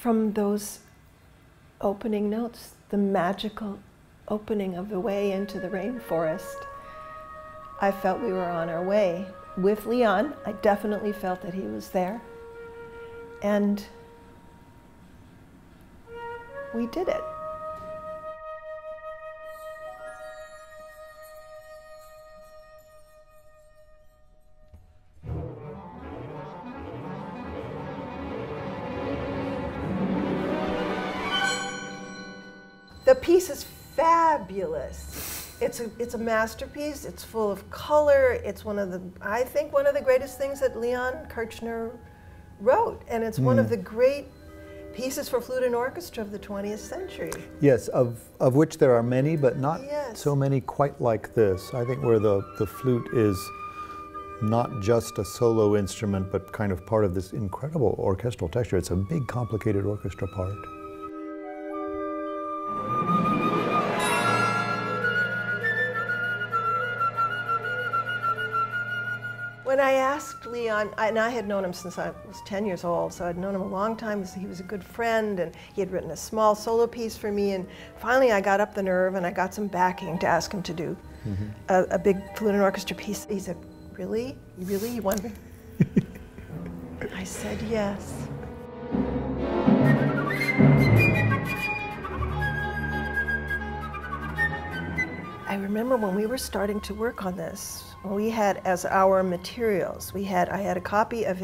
from those opening notes, the magical opening of the way into the rainforest, I felt we were on our way. With Leon, I definitely felt that he was there. And we did it. The piece is fabulous. It's a masterpiece. It's full of color. It's one of the, I think, one of the greatest things that Leon Kirchner wrote, and it's one of the great pieces for flute and orchestra of the 20th century. Yes, of which there are many, but not so many quite like this. I think where the flute is not just a solo instrument, but kind of part of this incredible orchestral texture. It's a big, complicated orchestra part. When I asked Leon, and I had known him since I was 10 years old, so I'd known him a long time. He was a good friend, and he had written a small solo piece for me, and finally I got up the nerve and I got some backing to ask him to do a big flute and orchestra piece. He said, "Really? Really? You want me?" I said, "Yes." I remember when we were starting to work on this, we had as our materials, I had a copy of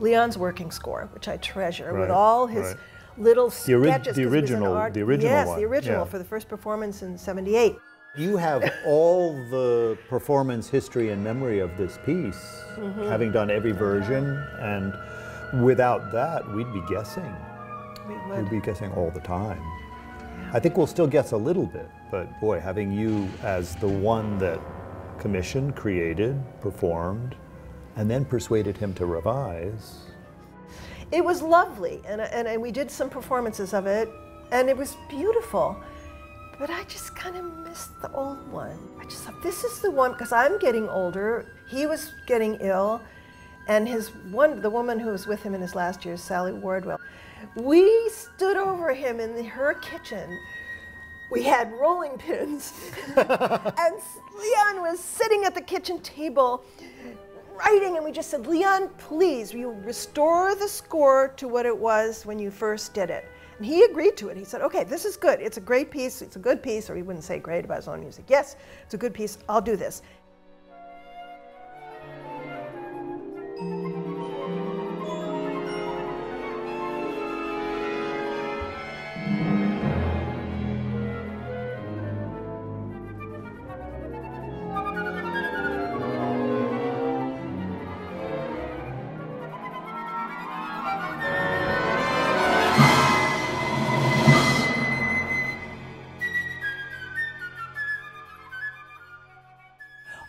Leon's working score, which I treasure, with all his little sketches. The original one. Yes, the original for the first performance in '78. You have all the performance history and memory of this piece, having done every version, and without that, we'd be guessing. We would. We'd be guessing all the time. Yeah. I think we'll still guess a little bit, but boy, having you as the one that commissioned, created, performed, and then persuaded him to revise. It was lovely, and we did some performances of it, and it was beautiful. But I just kind of missed the old one. I just thought, this is the one, because I'm getting older, he was getting ill, and the woman who was with him in his last years, Sally Wardwell, we stood over him in her kitchen. We had rolling pins, and Leon was sitting at the kitchen table writing, and we just said, "Leon, please, will you restore the score to what it was when you first did it?" And he agreed to it. He said, "Okay, this is good. It's a great piece. It's a good piece," or he wouldn't say great about his own music. "Yes, it's a good piece. I'll do this."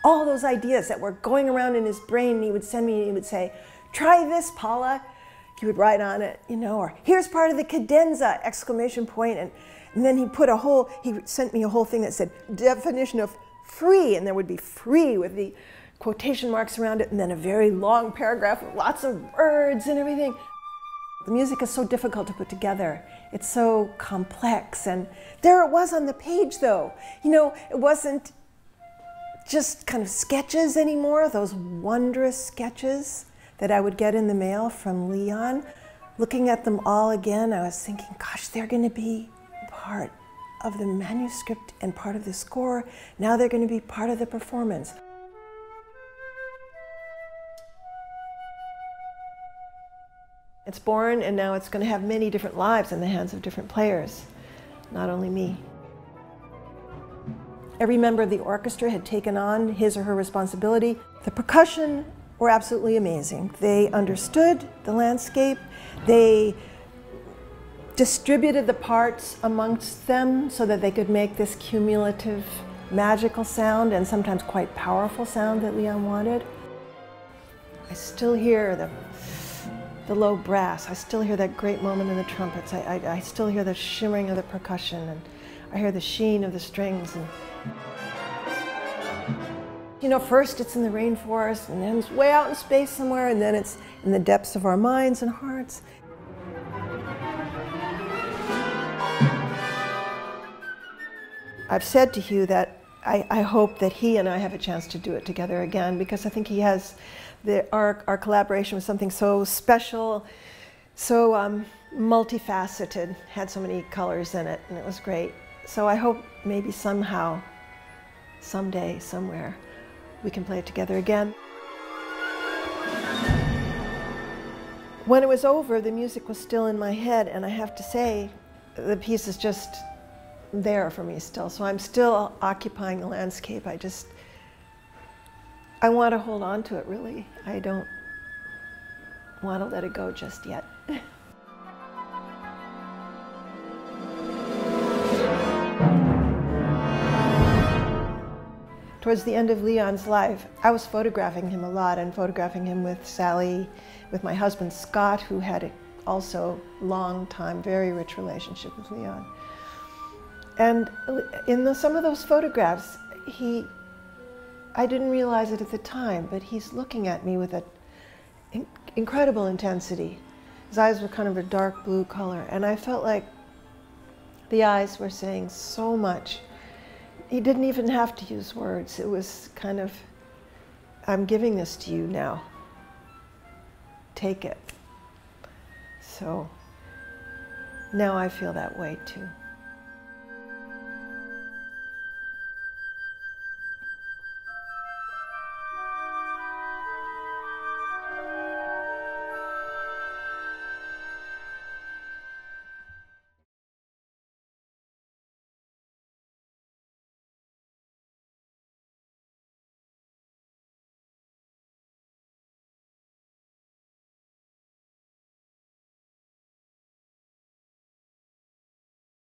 All those ideas that were going around in his brain, he would send me and he would say, "Try this, Paula." He would write on it, or "Here's part of the cadenza!" exclamation point. And then he sent me a whole thing that said, definition of free, and there would be free with the quotation marks around it, and then a very long paragraph with lots of words and everything. The music is so difficult to put together. It's so complex. And there it was on the page, though. It wasn't just kind of sketches anymore, those wondrous sketches that I would get in the mail from Leon. Looking at them all again, I was thinking, gosh, they're going to be part of the manuscript and part of the score. Now they're going to be part of the performance. It's born, and now it's going to have many different lives in the hands of different players, not only me. Every member of the orchestra had taken on his or her responsibility. The percussion were absolutely amazing. They understood the landscape. They distributed the parts amongst them so that they could make this cumulative, magical sound, and sometimes quite powerful sound that Leon wanted. I still hear the low brass. I still hear that great moment in the trumpets. I still hear the shimmering of the percussion, and I hear the sheen of the strings. And first it's in the rainforest, and then it's way out in space somewhere, and then it's in the depths of our minds and hearts. I've said to Hugh that I hope that he and I have a chance to do it together again, because I think he has, our collaboration was something so special, so multifaceted, had so many colors in it, and it was great. So I hope maybe somehow, someday, somewhere, we can play it together again. When it was over, the music was still in my head, and I have to say, the piece is just there for me still. So I'm still occupying the landscape. I want to hold on to it, really. I don't want to let it go just yet. Towards the end of Leon's life, I was photographing him a lot, and photographing him with Sally, with my husband Scott, who had also long time, very rich relationship with Leon. And in some of those photographs, I didn't realize it at the time, but he's looking at me with an incredible intensity. His eyes were kind of a dark blue color, and I felt like the eyes were saying so much. He didn't even have to use words. It was kind of, I'm giving this to you now. Take it. So now I feel that way too.